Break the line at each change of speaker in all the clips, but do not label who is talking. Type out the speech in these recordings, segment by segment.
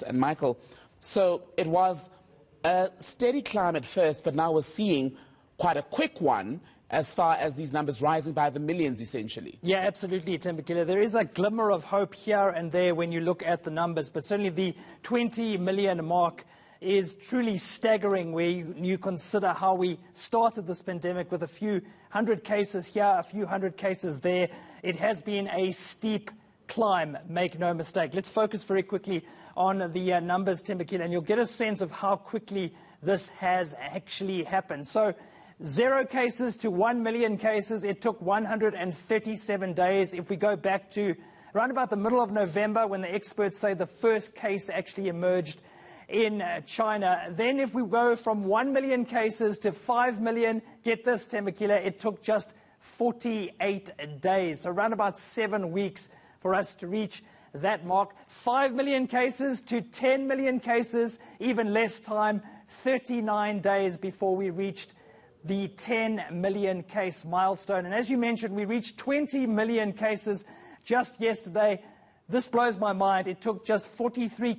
And Michael, so it was a steady climb at first, but now we're seeing quite a quick one as far as these numbers rising by the millions, essentially.
Yeah, absolutely, Thembekile. There is a glimmer of hope here and there when you look at the numbers, but certainly the 20 million mark is truly staggering where you consider how we started this pandemic with a few hundred cases here, a few hundred cases there. It has been a steep climb, make no mistake. Let's focus very quickly on the numbers, Thembekile, and you'll get a sense of how quickly this has actually happened. So 0 cases to 1 million cases, it took 137 days. If we go back to around about the middle of November, when the experts say the first case actually emerged in China. Then if we go from 1 million cases to 5 million, get this, Thembekile, it took just 48 days, so around about 7 weeks for us to reach that mark. 5 million cases to 10 million cases, even less time, 39 days before we reached the 10 million case milestone. And as you mentioned, we reached 20 million cases just yesterday. This blows my mind. It took just 43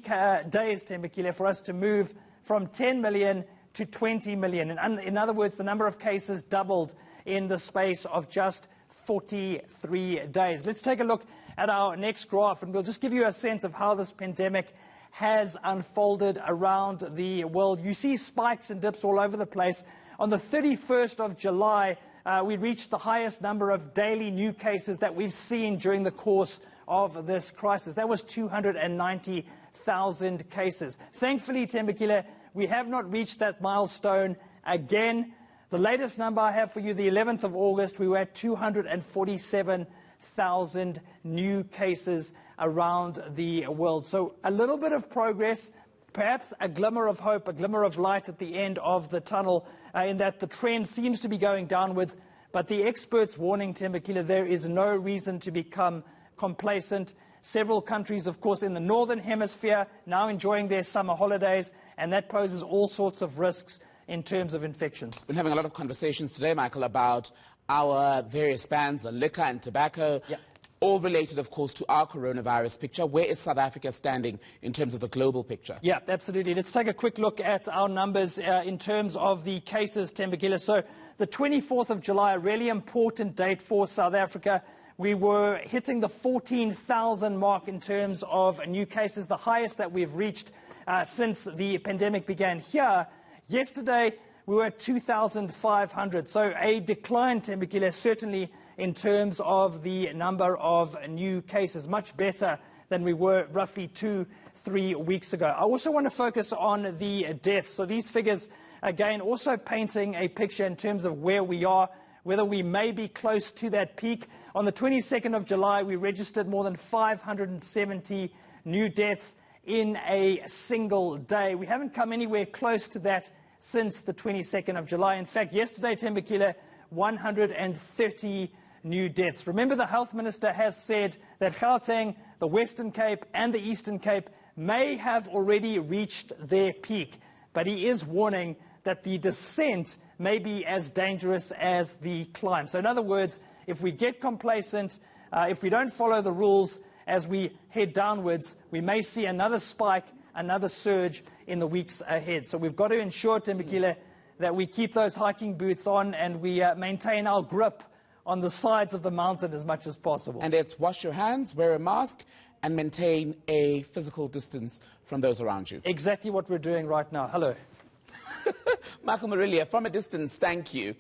days, Thembekile, for us to move from 10 million to 20 million. In other words, the number of cases doubled in the space of just 43 days. Let's take a look at our next graph, and we'll just give you a sense of how this pandemic has unfolded around the world. You see spikes and dips all over the place. On the 31st of July, we reached the highest number of daily new cases that we've seen during the course of this crisis. That was 290,000 cases. Thankfully, Thembekile, we have not reached that milestone again. The latest number I have for you, the 11th of August, we were at 247,000 new cases around the world. So a little bit of progress, perhaps a glimmer of hope, a glimmer of light at the end of the tunnel, in that the trend seems to be going downwards. But the experts warning, Thembekile, there is no reason to become complacent. Several countries, of course, in the northern hemisphere now enjoying their summer holidays, and that poses all sorts of risks in terms of infections.
We've been having a lot of conversations today, Michael, about our various bans on liquor and tobacco, all related, of course, to our coronavirus picture. Where is South Africa standing in terms of the global picture?
Yeah, absolutely. Let's take a quick look at our numbers in terms of the cases, Thembekile. So the 24th of July, a really important date for South Africa. We were hitting the 14,000 mark in terms of new cases, the highest that we've reached since the pandemic began here. Yesterday, we were at 2,500, so a decline, Thembekile, certainly in terms of the number of new cases, much better than we were roughly 2-3 weeks ago. I also want to focus on the deaths. So these figures, again, also painting a picture in terms of where we are, whether we may be close to that peak. On the 22nd of July, we registered more than 570 new deaths in a single day. We haven't come anywhere close to that since the 22nd of July. In fact, yesterday, Thembekile, 130 new deaths. Remember, the health minister has said that Gauteng, the Western Cape and the Eastern Cape may have already reached their peak, but he is warning that the descent may be as dangerous as the climb. So in other words, if we get complacent, if we don't follow the rules as we head downwards, we may see another spike, another surge in the weeks ahead. So we've got to ensure, Thembekile, that we keep those hiking boots on and we maintain our grip on the sides of the mountain as much as possible.
And it's wash your hands, wear a mask, and maintain a physical distance from those around you.
Exactly what we're doing right now. Hello.
Michael Marilia, from a distance, thank you.